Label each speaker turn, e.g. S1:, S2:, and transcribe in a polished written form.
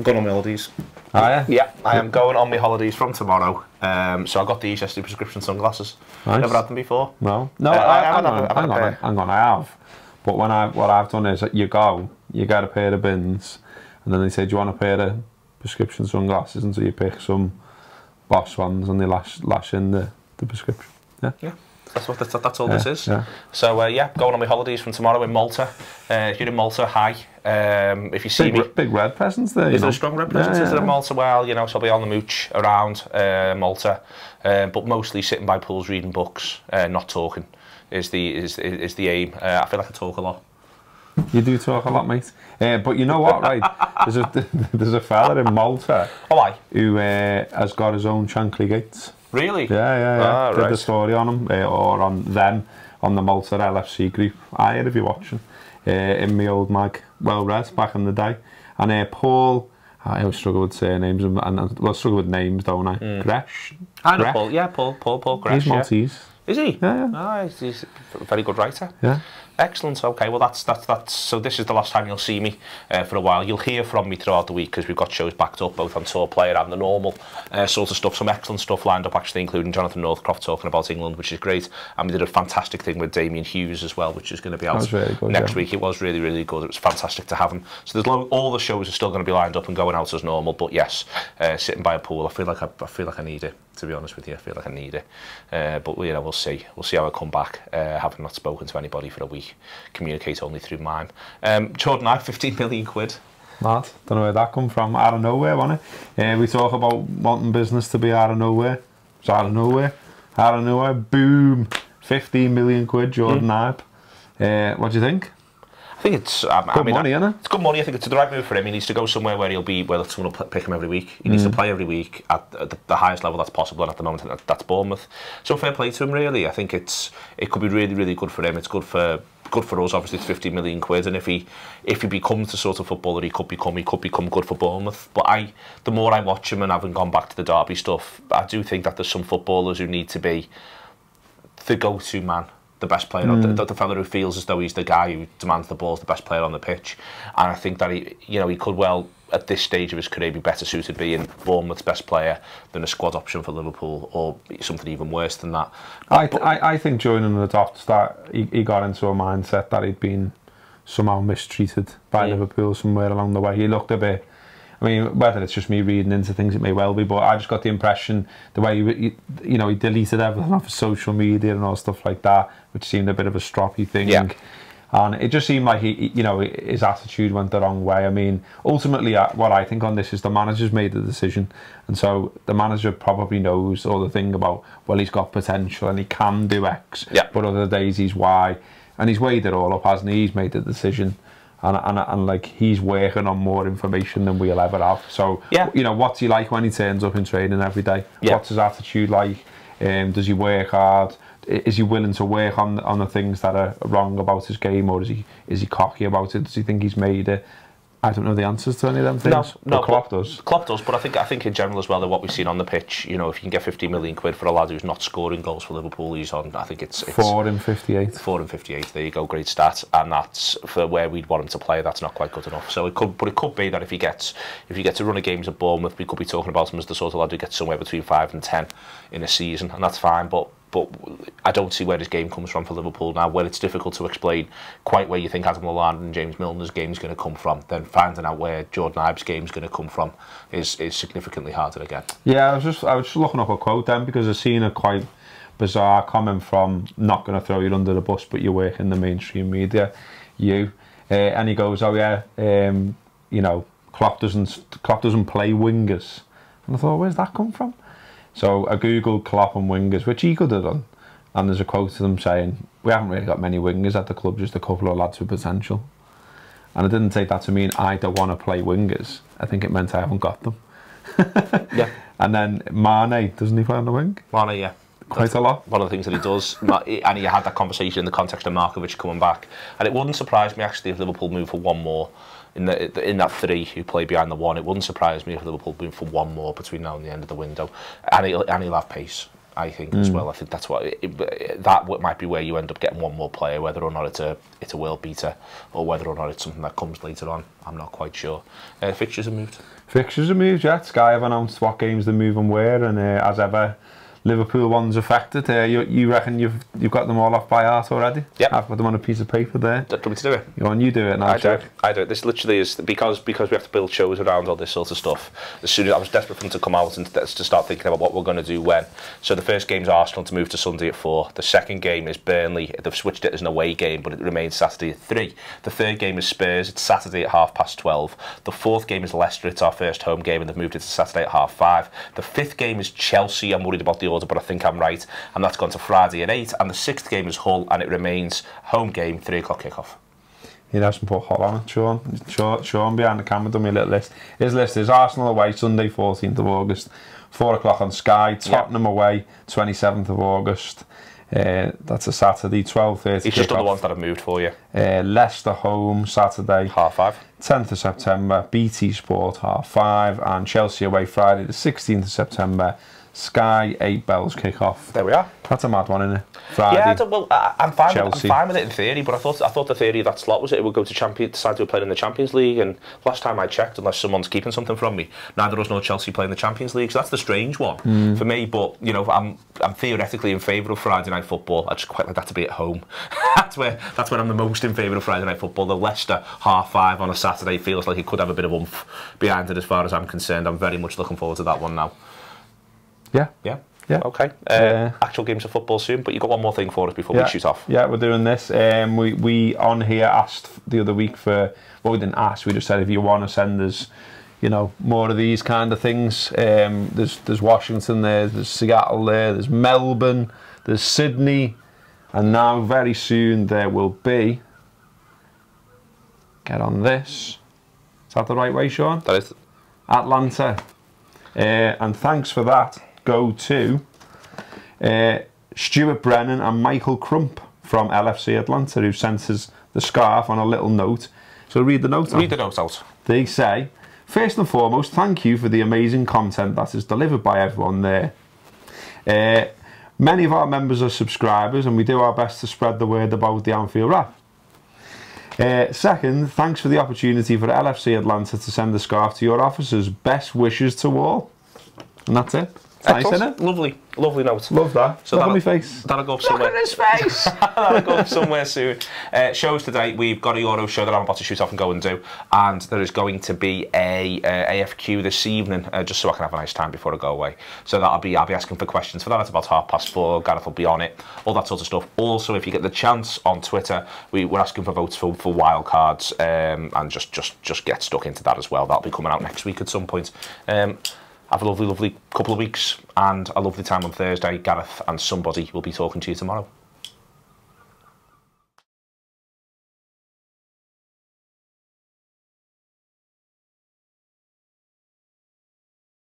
S1: going on my holidays.
S2: Oh,
S1: Yeah, I am going on my holidays from tomorrow. So I got these yesterday, prescription sunglasses.
S2: Nice.
S1: Never had them before.
S2: No,
S1: hang
S2: on, I have. But what I've done is you get a pair of bins, and then they say, do you want a pair of prescription sunglasses? And so you pick some Boss ones, and they lash in the prescription. Yeah.
S1: That's all this is.
S2: Yeah.
S1: So going on my holidays from tomorrow in Malta. If you're in Malta, hi. If you see me,
S2: big red presence there.
S1: Is there a strong red presence in Malta? Well, so I'll be on the mooch around Malta, but mostly sitting by pools reading books, not talking. Is the aim. I feel like I talk a lot.
S2: You do talk a lot, mate. But you know what, right? There's a fella in Malta who has got his own Shankly Gates.
S1: Really?
S2: Yeah. Did the story on him, or on them, on the Malta LFC group. I had, if you're watching, in my old mag, well read, back in the day. And Paul, I always struggle with surnames, and struggle with names, don't I? Gresh?
S1: I know Paul, yeah, Paul Gresh.
S2: He's Maltese.
S1: Is he?
S2: Yeah.
S1: Oh, he's a very good writer.
S2: Yeah.
S1: Excellent. Okay, well that's so this is the last time you'll see me for a while. You'll hear from me throughout the week because we've got shows backed up both on Tour Player and the normal sort of stuff. Some excellent stuff lined up actually, including Jonathan Northcroft talking about England, which is great. And we did a fantastic thing with Damien Hughes as well, which is going to be out
S2: really good,
S1: next week. It was really, really good. It was fantastic to have him. So there's all the shows are still going to be lined up and going out as normal. But yes, sitting by a pool, I feel like I need it. To be honest with you, I feel like I need it. But we'll see. We'll see how I come back. Having not spoken to anybody for a week. Communicate only through mime. Jordon Ibe, 15 million quid.
S2: Mad. Don't know where that come from. Out of nowhere, wasn't it? We talk about wanting business to be out of nowhere. It's out of nowhere. Out of nowhere. Boom. 15 million quid, Jordon Ibe. What do you think?
S1: I think it's
S2: good money, isn't it?
S1: It's good money. I think it's the right move for him. He needs to go somewhere where someone will pick him every week. He needs to play every week at the highest level that's possible, and at the moment that's Bournemouth. So fair play to him, really. I think it could be really, really good for him. It's good for us. Obviously, it's 15 million quid, and if he becomes the sort of footballer he could become good for Bournemouth. But the more I watch him, and having gone back to the Derby stuff, I do think that there's some footballers who need to be the go-to man. The best player, the fella who feels as though he's the guy who demands the ball, is the best player on the pitch. And I think that he could well, at this stage of his career, be better suited being Bournemouth's best player than a squad option for Liverpool, or something even worse than that.
S2: I think joining the dots that he got into a mindset that he'd been somehow mistreated by Liverpool somewhere along the way. He looked a bit. I mean, whether it's just me reading into things, it may well be, but I just got the impression the way he deleted everything off of social media and all stuff like that, which seemed a bit of a stroppy thing. Yeah. And it just seemed like his attitude went the wrong way. I mean, ultimately, what I think on this is the manager's made the decision, and so the manager probably knows all the thing about, well, he's got potential and he can do X, but other days he's Y, and he's weighed it all up, hasn't he? He's made the decision. And like, he's working on more information than we'll ever have. So, what's he like when he turns up in training every day? What's his attitude like? Does he work hard? Is he willing to work on the things that are wrong about his game, or is he cocky about it? Does he think he's made it? I don't know the answers to any of them things. No, Klopp does.
S1: Klopp does, but I think in general as well, that what we've seen on the pitch, if you can get 50 million quid for a lad who's not scoring goals for Liverpool, he's on. I think it's
S2: 4 in 58.
S1: 4 in 58. There you go, great stat. And that's for where we'd want him to play. That's not quite good enough. So it could be that if he gets a run of games at Bournemouth, we could be talking about him as the sort of lad who gets somewhere between 5 and 10 in a season, and that's fine. But I don't see where his game comes from for Liverpool now. Where it's difficult to explain quite where you think Adam Lallana and James Milner's game is going to come from, then finding out where Jordon Ibe's game is going to come from is significantly harder again. Yeah,
S2: I was just looking up a quote then, because I've seen a quite bizarre comment from, not going to throw you under the bus, but you work in the mainstream media, and he goes, Klopp doesn't play wingers, and I thought, where's that come from? So I googled Klopp and wingers, which he could have done, and there's a quote of them saying, we haven't really got many wingers at the club, just a couple of lads with potential. And I didn't take that to mean I don't want to play wingers. I think it meant I haven't got them.
S1: Yeah.
S2: And then Mane, doesn't he play on the wing?
S1: Mane, yeah.
S2: Quite a lot.
S1: One of the things that he does, and he had that conversation in the context of Markovic coming back. And it wouldn't surprise me actually if Liverpool moved for one more in that 3 who play behind the 1. It wouldn't surprise me if Liverpool move for one more between now and the end of the window. And he'll have pace. I think, as well. I think that's what that might be where you end up getting one more player, whether or not it's a world beater or whether or not it's something that comes later on. I'm not quite sure. Fixtures have moved.
S2: Fixtures have moved, yeah. Sky have announced what games they're moving where, and as ever, Liverpool ones affected. You reckon you've got them all off by heart already?
S1: Yeah.
S2: I've got them on a piece of paper there.
S1: Do you want me to do it?
S2: Go on, you do it now.
S1: I do it. This literally is because we have to build shows around all this sort of stuff. As soon as I was desperate for them to come out and to start thinking about what we're going to do when. So the first game's Arsenal to move to Sunday at 4. The second game is Burnley. They've switched it as an away game, but it remains Saturday at 3. The third game is Spurs. It's Saturday at 12:30. The fourth game is Leicester. It's our first home game, and they've moved it to Saturday at 5:30. The fifth game is Chelsea. I'm worried about the order, but I think I'm right. And that's gone to Friday at 8. And the sixth game is Hull, and it remains home game, 3 o'clock kickoff.
S2: He hasn't put Hull on it, Sean behind the camera done me a little list. His list is Arsenal away, Sunday 14th of August, 4 o'clock on Sky. Tottenham away, 27th of August. That's a Saturday, 12:30.
S1: It's just done the ones that have moved for you.
S2: Leicester home, Saturday,
S1: 5:30.
S2: 10th of September, BT Sport, 5:30. And Chelsea away, Friday the 16th of September. Sky, 8 bells kick off.
S1: There we are.
S2: That's a mad one, isn't it? Friday.
S1: Yeah, well, I'm fine.
S2: Chelsea.
S1: I'm fine with it in theory, but I thought the theory of that slot was it would go to decide to play in the Champions League. And last time I checked, unless someone's keeping something from me, neither us nor Chelsea play in the Champions League. So that's the strange one for me. But you know, I'm theoretically in favour of Friday night football. I just quite like that to be at home. that's when I'm the most in favour of Friday night football. The Leicester 5:30 on a Saturday feels like it could have a bit of oomph behind it as far as I'm concerned. I'm very much looking forward to that one now.
S2: Yeah.
S1: Okay. Actual games of football soon, but you got one more thing for us before we shoot off.
S2: Yeah, we're doing this. We on here asked the other week for, well, we didn't ask. We just said if you want to send us, you know, more of these kind of things. There's Washington there, there's Seattle there, there's Melbourne, there's Sydney, and now very soon there will be. Get on this. Is that the right way, Sean?
S1: That is.
S2: Atlanta. And thanks for that go to Stuart Brennan and Michael Crump from LFC Atlanta, who sent us the scarf on a little note. So read the note out.
S1: Read the note out.
S2: They say, first and foremost, thank you for the amazing content that is delivered by everyone there. Many of our members are subscribers, and we do our best to spread the word about the Anfield Wrap. Second, thanks for the opportunity for LFC Atlanta to send the scarf to your officers. Best wishes to all. And that's it. Nice, isn't it?
S1: Lovely note.
S2: Love that.
S1: So
S2: look at my face.
S1: That'll go up somewhere.
S2: Look at his face.
S1: That'll go up somewhere soon. Shows today. We've got a Euro show that I'm about to shoot off and go and do, and there is going to be a AFQ this evening, just so I can have a nice time before I go away. So I'll be asking for questions for that. It's about 4:30. Gareth will be on it. All that sort of stuff. Also, if you get the chance on Twitter, we're asking for votes for wild cards, and just get stuck into that as well. That'll be coming out next week at some point. Have a lovely couple of weeks and a lovely time on Thursday. Gareth and somebody will be talking to you tomorrow.